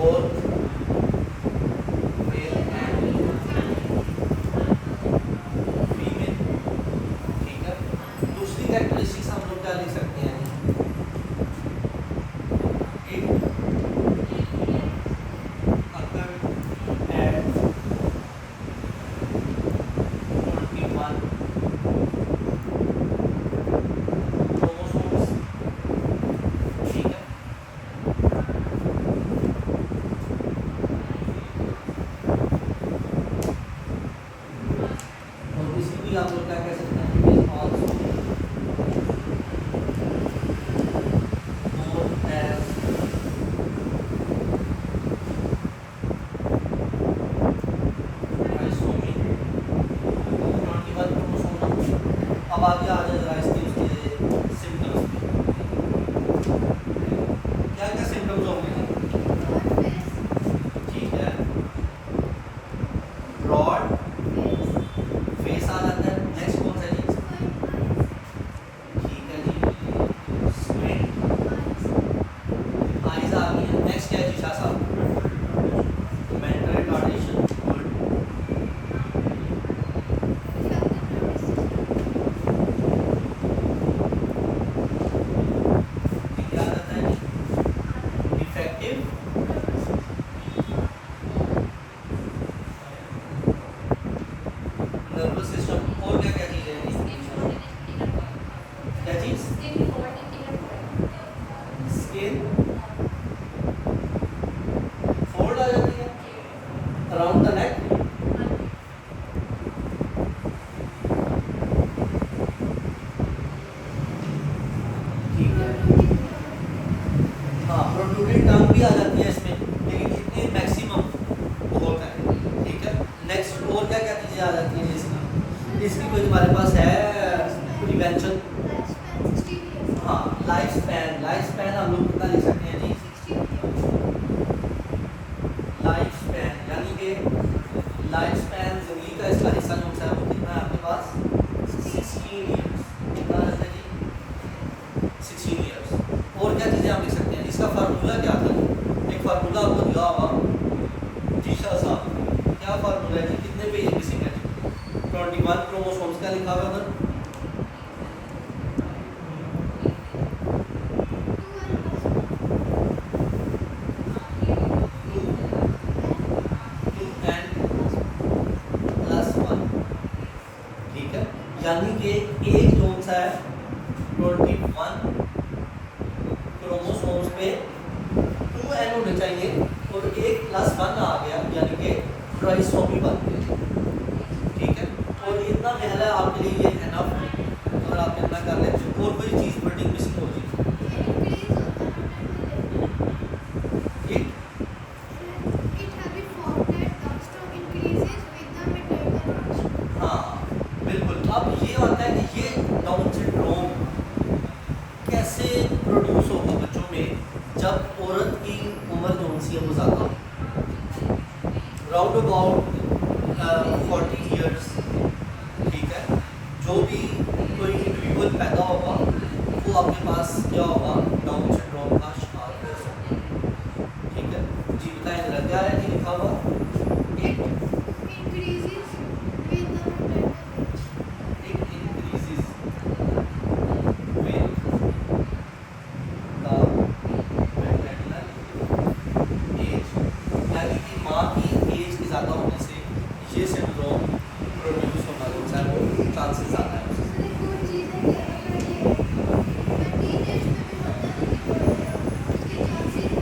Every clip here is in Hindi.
Both male and female. ठीक है, दूसरी कैरेक्टरिस्टिक्स हम लोग क्या लिख सकते हैं, इट अगर एट 21 क्रोमोसोम्स। ठीक है, और इसी भी आप लोग क्या कह सकते हैं, it is also known as trisomy 21 chromosome. अब आगे आ जाए जरा इसके उसके सिम्टम्स पे, क्या क्या सिम्टम्स होंगे। ठीक है, ब्रॉड फेस आ जाता है। नेक्स्ट कौन सा है जी, ठीक है जी, स्क्विंट आईज आ गई है। नेक्स्ट क्या है जी शाह साहब, मेंटल रिटार्डेशन। गुड, ठीक है, आ जाता है जी डिफेक्टिव नर्वस सिस्टम। और क्या क्या चीजें हैं जी, क्या चीज, स्किन फोल्ड आ जाती है अराउंड द नेक। ठीक है, हाँ प्रोट्रूडेड टंग भी आ जाती है इसमें, लेकिन इतनी मैक्सिमम बहुत है। ठीक है, नेक्स्ट और क्या क्या चीजें आ जाती हैं इसकी, इसकी कोई हमारे पास है प्रिवेंशन। हाँ, लाइफ स्पैन, लाइफ स्पैन हम लोग कितना लिख सकते हैं जी, लाइफ स्पैन यानी कि लाइफ स्पैन जिंदगी का इसका हिस्सा जो है वो कितना है आपके पास, 16 ईयर्स। कितना रहता है जी, 16 ईयर्स। और क्या चीज़ें आप लिख सकते हैं, इसका फार्मूला क्या था, एक फार्मूला आपको दिया होगा जी शाह साहब, क्या फार्मूला है जी, कितने पेज मिसिंग है जी, 21 क्रोमोसोम्स का लिखा हुआ है उधर, यानी कि एक जोन सा है 21 क्रोमोसोम्स पे 2n होने चाहिए और एक +1 आ गया यानी कि ट्राइसोमी बन गई। ठीक है, और इतना पहला आपके लिए ये एनफ, अगर आप इतना कर लेते और कोई चीज़ वर्डिंग मिसिंग हो जी, हाँ बिल्कुल। अब ये आता है कि ये डाउन सिंड्रोम कैसे प्रोड्यूस होगा बच्चों में, जब औरत की उम्र जो सी है वो ज़्यादा हो, राउंड अबाउट 40 ईयर्स। ठीक है, जो भी कोई इंडिविजुअल पैदा होगा वो आपके पास क्या होगा, डाउन सिंड्रोम का शिकार होगा। ठीक है जी, बताएं जरा क्या है कि लिखा हुआ,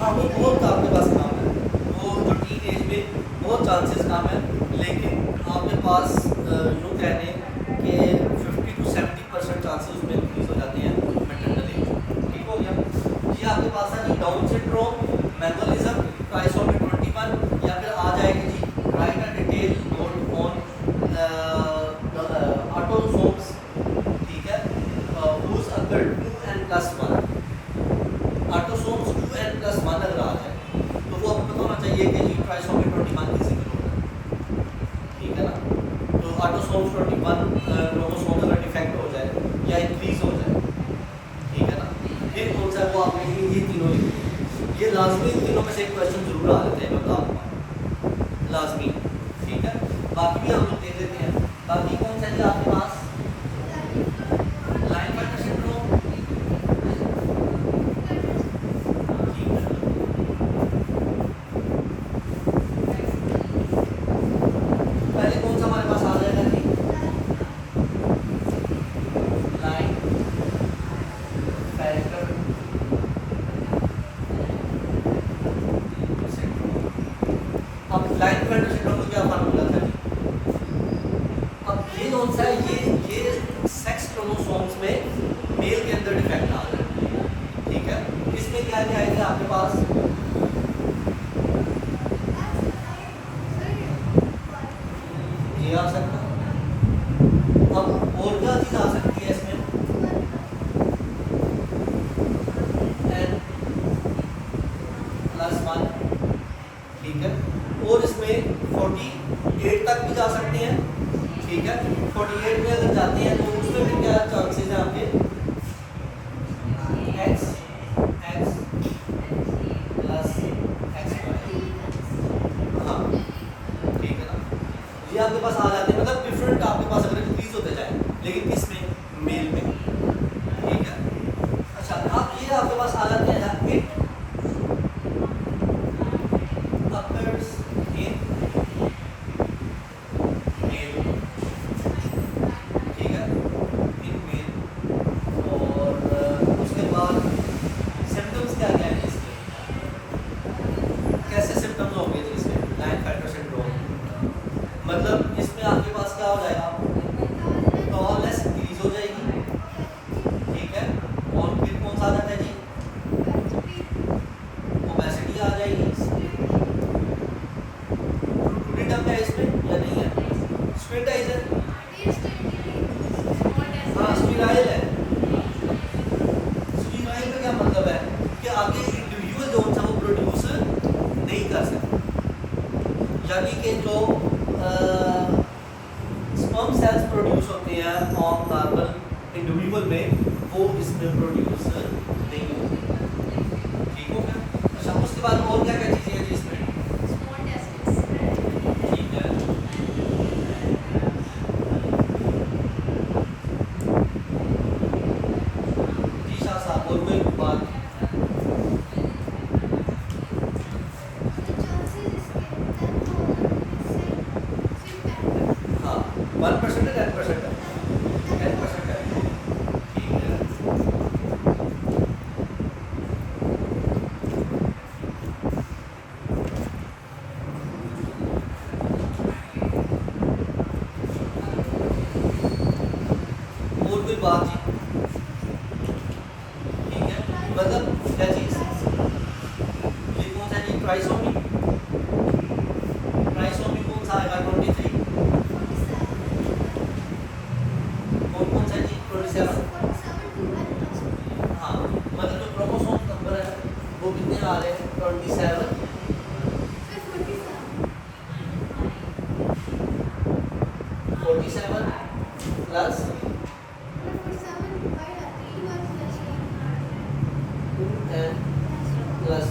हाँ वो बहुत आपके पास काम है, वो जो टीन एज में बहुत चांसेस काम है, लेकिन आपके पास यूँ कह लें कि 50 to 70% चांसेस उसमें इंक्रीज हो जाते हैं मेटर्नल एज। ठीक हो गया, ये आपके पास है जी डाउन सिंड्रोम, मैनुअलिज्म, ट्राइसोमी 21, या फिर आ जाएगी जी right a detail note on autosomes. ठीक है, whose occur 2n+1 autosomes 2n+1 अगर आ जाए तो वो आपको पता होना चाहिए कि जी ट्राइसोमी 21 की जिक्र हो रहा है। ठीक है ना, तो ऑटोसोम्स 21 क्रोमोसोम्स अगर डिफेक्ट हो जाए या इंक्रीज हो जाए, ठीक है ना, फिर कौन सा वो आपने ये तीनों लिखे, ये लाजमी इन तीनों में से से क्वेश्चन जरूर आ जाते हैं, मैं बता दूंगा लाजमी, ठीक है। बाकी भी हम लोग देख लेते हैं। बाकी कौन सा है आपके पास? लाइन फाइंडर सिंड्रोम, ठीक है। पहले कौन सा हमारे पास आ जाएगा जी? Line finder syndrome. अब लाइन फाइंडर सिंड्रोम का क्या फार्मूला था जी? अब ये कौन सा है? ये सेक्स क्रोमोसोम्स में मेल के अंदर डिफेक्ट आ रहा है, ठीक है। इसमें क्या क्या आएगा आपके पास? ये आ सकता है। अब और क्या चीज आ सकती है इसमें? n प्लस 1, ठीक है। और इसमें 48 तक भी जा सकते हैं, ठीक है। 48 में अगर जाते हैं तो उसमें भी क्या चांसेस हैं आपके? x x प्लस x हाँ, ठीक है ना। ये आपके पास आ जाते हैं, मतलब डिफरेंट आपके पास अगर इंक्रीज होते जाए, लेकिन किसमें? मेल में, ठीक है। अच्छा, अब ये आपके पास आ जाते हैं इट occurs in male, ठीक है, in male। और उसके बाद सिम्टम्स क्या क्या है इसके? कैसे सिम्टम्स होंगे जी इसके लाइन फाइंडर सिंड्रोम? मतलब इसमें आपके पास क्या हो जाएगा? टॉलनेस इंक्रीज हो जाएगी, ठीक है। और फिर कौन सा आ जाता है जी? ओबेसिटी आ जाएगी। फ्लूइडिज्म है इसमें या नहीं है? स्टेराइल, हाँ स्टेराइल है। स्टेराइल का क्या मतलब है? कि आगे इंडिविजुअल जो है वो प्रोड्यूस नहीं कर सकते, यानी कि जो स्पर्म सेल्स प्रोड्यूस होते हैं ऑन नॉर्मल इंडिविजुअल में, वो इसमें प्रोड्यूस नहीं होते, ठीक हो गया। अच्छा, उसके बाद और क्या क्या चीज़ें हैं जी इसमें? ठीक है, जी शाह साहब और कोई बात? हाँ 1% है, 10% है, 10% है, ठीक है। और कोई बात जी? ठीक है, मतलब क्या चीज़? ये कौन सा जी? ट्राइसोमी, ट्राइसोमी कौन सा आएगा? 23। कौन कौन सा जी? 27। हाँ, मतलब जो क्रोमोसोम नंबर है वो कितने आ रहे हैं? 27 47 प्लस 10 प्लस,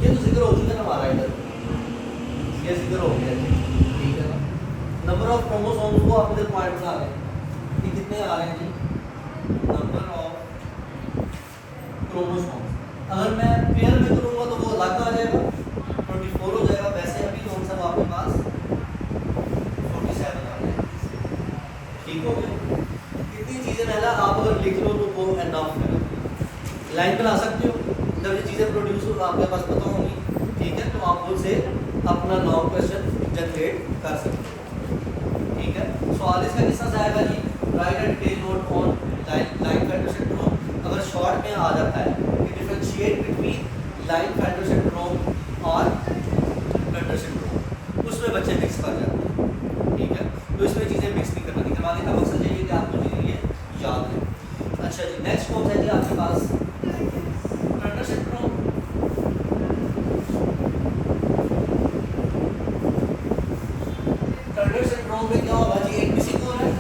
ये तो जिक्र हो चुका ना हमारा इधर, ये जिक्र हो गया, ठीक है ना। नंबर ऑफ क्रोमोसोम्स को आप इधर पॉइंट बना रहे हैं, ये कितने आ रहे हैं जी? नंबर ऑफ क्रोमोसोम्स अगर मैं पेयर में करूँगा तो वो अलग आ जाएगा, 24 हो जाएगा। वैसे अभी कौन सा आपके पास 47 आ जाएगा, ठीक हो गया। इतनी चीज़ें पहला आप अगर लिख लो तो वो एनफ है, लाइन बना सकते हो। जब ये चीज़ें प्रोड्यूस हो आपके पास पता होंगी, ठीक है, तो आप उनसे अपना लॉन्ग क्वेश्चन जनरेट कर सकते हो, ठीक है। सवाल इसका किस तरह से आएगा जी? Right and detail note on line finder syndrome. अगर शॉर्ट में आ जाता है कि differentiate between line finder syndrome और फाइंडर सिंड्रोम, उसमें बच्चे मिक्स कर जाते हैं, ठीक है। तो इसमें चीज़ें मिक्स नहीं करनी, करवाने का मकसद यही है कि आपको चीज़ें ये याद रहे। अच्छा जी, नेक्स्ट कौन सा है जी आपके पास? Finder syndrome. फाइंडर सिंड्रोम में क्या होगा जी? एक मिसिंग हो रहा है,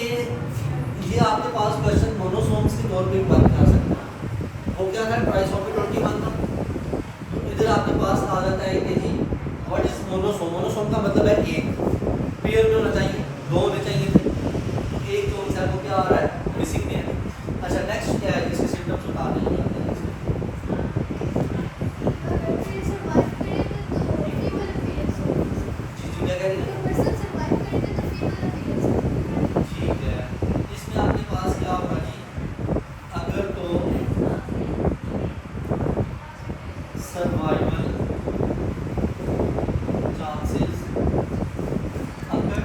कि ये आपके पास क्वेश्चन मोनोसोम्स के तौर पे बन आ सकता है। वो क्या था, ट्राइसोमी 21 था। तो इधर आपके पास आ जाता है कि जी व्हाट इज मोनोसोम। मोनोसोम का मतलब है एक, पेयर में होना चाहिए, दो होने चाहिए थे, तो एक तो इंसान को क्या आ रहा है, मिसिंग है। अच्छा नेक्स्ट क्या है, इसके सिम्टम्स बता दें। जी जी क्या कह रही है, ठीक है। इसमें आपके पास क्या होगा जी, अगर तो सर्वाइवल चांसेस अगर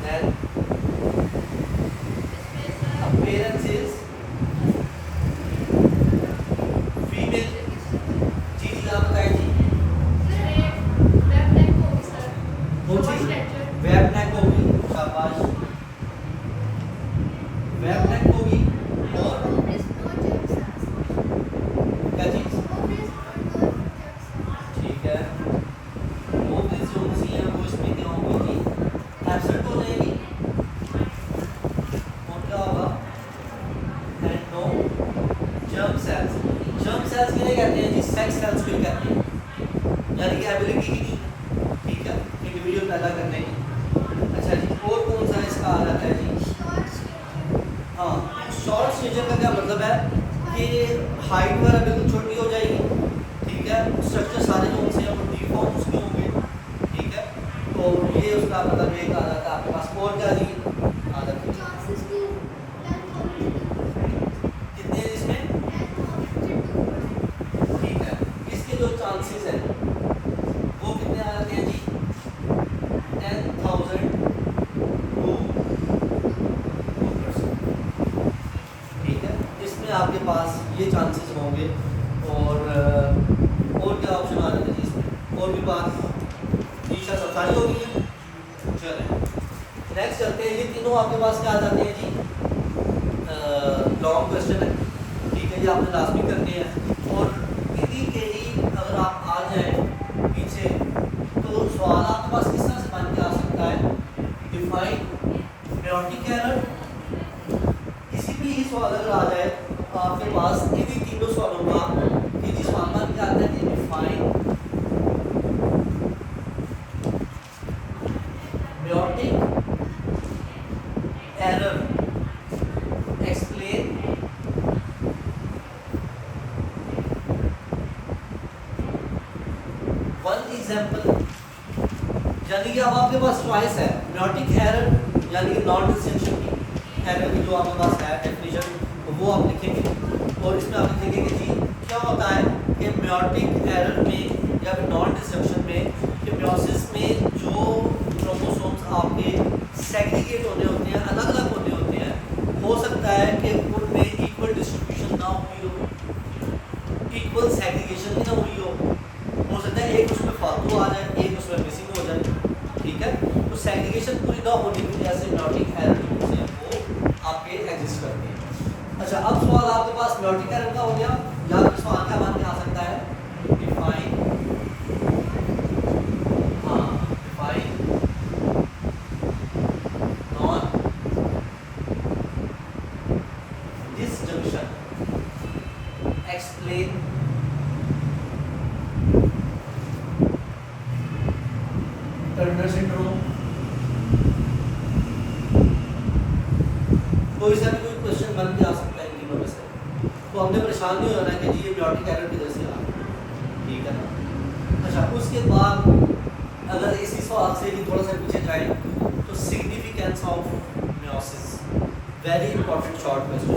then appearances फीमेल। जी जी आप बताएं जी, कौन सी, वेब नेक होगी, शाबाश, वेब नेक होगी। और क्या चीज, ठीक है, ओवरीज जो सी है वो इसमें क्या होगी जी, एब्सेंट हो जाएगी। और क्या होगा, and no germ cells. Germ cells किन्हें कहते हैं जी, सेक्स सेल्स को कहते हैं, यानी कि एबिलिटी ही नहीं, ठीक है, इंडिविजुअल पैदा करने की। अच्छा जी, और कौन सा इसका आ जाता है जी, हाँ, शॉर्ट स्टेचर का क्या मतलब है कि हाइट वगैरह बिल्कुल छोटी हो जाएगी, ठीक है, स्ट्रक्चर सारे जो उनसे हैं वो डिफॉर्म उसके होंगे, ठीक है। तो ये उसका मतलब एक आ जाता है आपके पास। और क्या जी आ जाता है, कितने हैं इसमें, ठीक है, इसके जो चांसेस हैं वो कितने आ जाते हैं जी, 10,000 टू 2%, ठीक है। इसमें आपके पास ये चांसेस होंगे। और क्या ऑप्शन आ जाते हैं जी इसमें, और भी बात ईशा सब सारी होगी है। चलें नेक्स्ट चलते हैं, ये तीनों आपके पास क्या आ जाते हैं जी, लॉन्ग क्वेश्चन है, ठीक है, ये आपने लाजमी करने हैं। और इन्हीं के ही अगर आप आ जाएं पीछे तो सवाल आपके पास किस तरह से बन के आ सकता है, डिफाइन मेयोटिक एरर। किसी भी ही सवाल अगर आ जाए तो आपके पास इन्हीं तीनों सवालों का ये जिस सवाल में क्या आता है कि define meiotic error, explain one example. यानी कि अब आपके पास चॉइस है, मेयोटिक एरर यानी कि नॉन डिस्टिंक्शन की एरर की जो आपके पास है डेफिनेशन वो आप लिखेंगे। और इसमें आप लिखेंगे कि जी क्या होता है कि मेयोटिक एरर में या फिर नॉन डिस्टिंक्शन में कि मेयोसिस में जो क्रोमोसोम्स आपके सेग्रीगेट होने होते हैं, अलग अलग होने होते हैं, हो सकता है कि उनमें इक्वल डिस्ट्रीब्यूशन ना हुई हो, इक्वल सेग्रीगेशन ही ना हुई हो सकता है एक उसमें फालतू आ जाए, एक उसमें मिसिंग हो जाए, ठीक है। तो सेग्रीगेशन पूरी ना होने की वजह से मेयोटिक एरर जो है वो आपके एग्जिस्ट करते हैं। अच्छा अब सवाल आपके पास मेयोटिक एरर का हो गया, या फिर सवाल क्या बन के आ सकता है, डिफाइन, हाँ define non disjunction, explain Turner syndrome. कोई सा भी कोई क्वेश्चन बन के आ सकता है इन तीनों में से, तो हमने परेशान नहीं होना कि जी ये मेयोटिक एरर किधर से आ रहा है, ठीक है ना। अच्छा उसके बाद अगर इसी सवाल से भी थोड़ा सा पीछे जाए तो significance of meiosis, very important short question,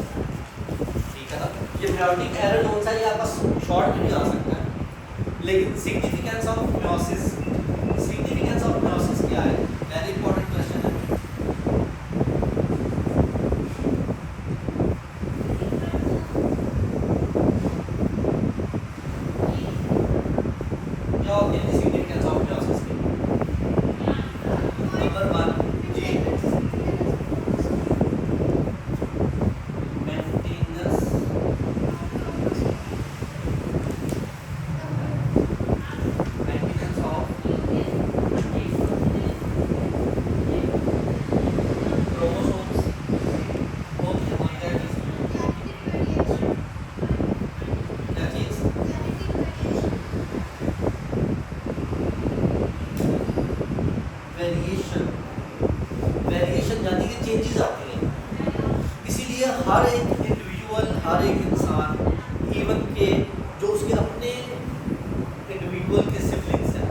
ठीक है ना। ये मेयोटिक एरर कौन सा है, ये आपका शॉर्ट में भी आ सकता है, लेकिन significance of meiosis, significance of meiosis क्या है, वेरी इंपॉर्टेंट क्वेश्चन है। क्या होती है सिग्निफिकेंस ऑफ मेयोसिस की, नंबर 1 जी मेंटेनेंस ऑफ चेंजेस आती हैं। इसीलिए हर एक इंडिविजुअल, हर एक इंसान, इवन के जो उसके अपने इंडिविजुअल के सिबलिंग्स हैं,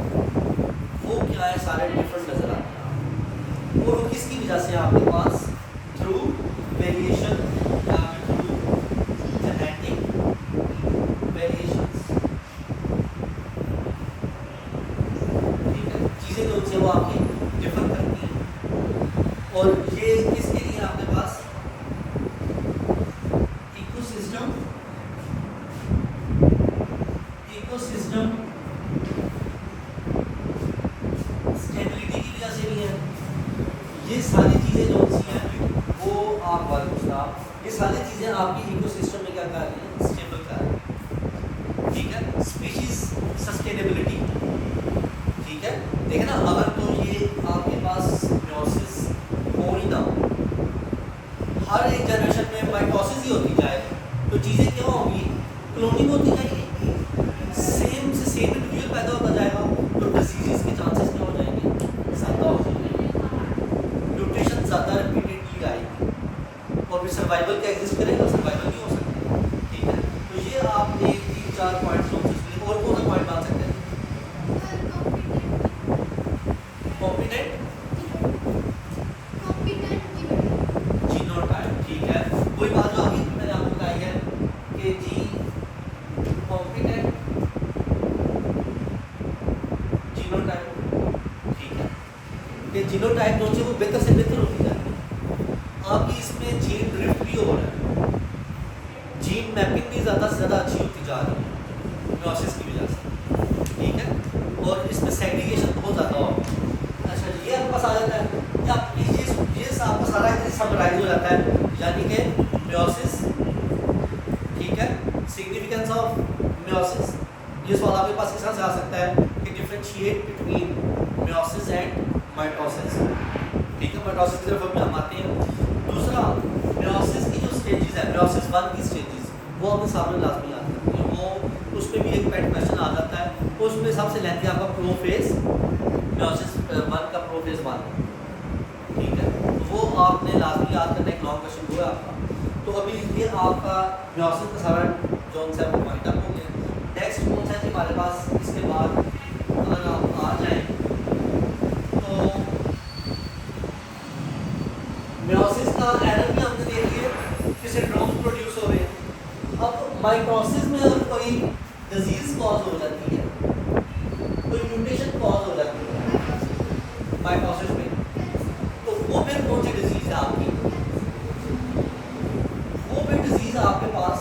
वो क्या है, सारे डिफरेंट नजर आते हैं। और वो किसकी वजह से आपके पास थ्रू वेरिएशन या थ्रू जेनेटिक वेरिएशंस, ठीक है, चीज़ें जो होती हैं वो आपकी डिफर करती हैं। और ये किसके लिए आपके पास इकोसिस्टम, इकोसिस्टम स्टेबिलिटी की वजह से भी है। ये सारी चीज़ें जो होती हैं वो आप ये सारी चीज़ें आपकी इकोसिस्टम में क्या कर रही हैं, स्टेबल कर रही हैं, ठीक है। स्पीशीज सस्टेनेबिलिटी, ठीक है, देखिए ना, अगर तो ये आपके पास मियोसिस हो ही ना, हर एक जनरेशन में माइटोसिस ही होती जाएगी, तो चीज़ें क्या होंगी, क्लोनिंग होती जाएगी, सेम से सेम इंडिविजुअल पैदा होता जाएगा, तो डिजीज़ के चांसेस क्या हो जाएंगे, ज़्यादा हो जाएंगे, म्यूटेशन ज़्यादा रिपीटेडली आएगी, और फिर सर्वाइवल का एग्जिस्ट करेगा, सर्वाइवल नहीं हो सकता, ठीक है। तो ये आप 1 3 4 पॉइंट्स और कौन सा पॉइंट मान सकते हैं, कॉम्पिटेंट जीनोटाइप, ठीक है, वही बात जो अभी मैंने आपको बताई है कि जी कॉम्पिटेंट जीनोटाइप, ठीक है, कि जीनोटाइप जो है वो बेहतर से बेहतर होती जाती है। आपकी इसमें जीन ड्रिफ्ट भी हो रहा है, जीन मैपिंग भी ज़्यादा से ज़्यादा अच्छी होती जा रही है मियोसिस की वजह से, ठीक है, और इसमें सेग्रीगेशन बहुत ज़्यादा हो। अच्छा, ये आपके पास आ जाता है, या ये आपका सारा इधर समराइज हो जाता है, यानी कि मियोसिस, ठीक है, सिग्निफिकेंस ऑफ मियोसिस। ये सवाल आपके पास किस तरह से आ सकता है कि differentiate between meiosis and mitosis, ठीक है, माइटोसिस की तरफ हम आते हैं। दूसरा, मियोसिस की जो स्टेजेस है, मियोसिस 1 की स्टेजेस, वो अपने सामने लाजमी याद रखते हैं, वो उसमें भी एक पेट क्वेश्चन आ जाता है, उसमें सबसे लेंथी आपका प्रोफेज मियोसिस 1 का प्रोफेज 1, ठीक है, तो वो आपने लाजमी याद करना, एक लॉन्ग क्वेश्चन वो है आपका। तो अभी ये आपका मियोसिस का सारा जोन है वो पॉइंट अप हो गया। नेक्स्ट कौन सा है हमारे पास, इसके बाद अगर आप आ जाएं तो मियोसिस का एरर भी हमने देख लिया कि सिंड्रोम्स प्रोड्यूस हो रहे हैं। अब माइटोसिस में अगर कोई डिजीज कॉज हो जाती है, कोई म्यूटेशन कॉज हो जाती है माइटोसिस में, तो वो फिर कौन सी डिजीज है आपकी, वो फिर डिजीज आपके पास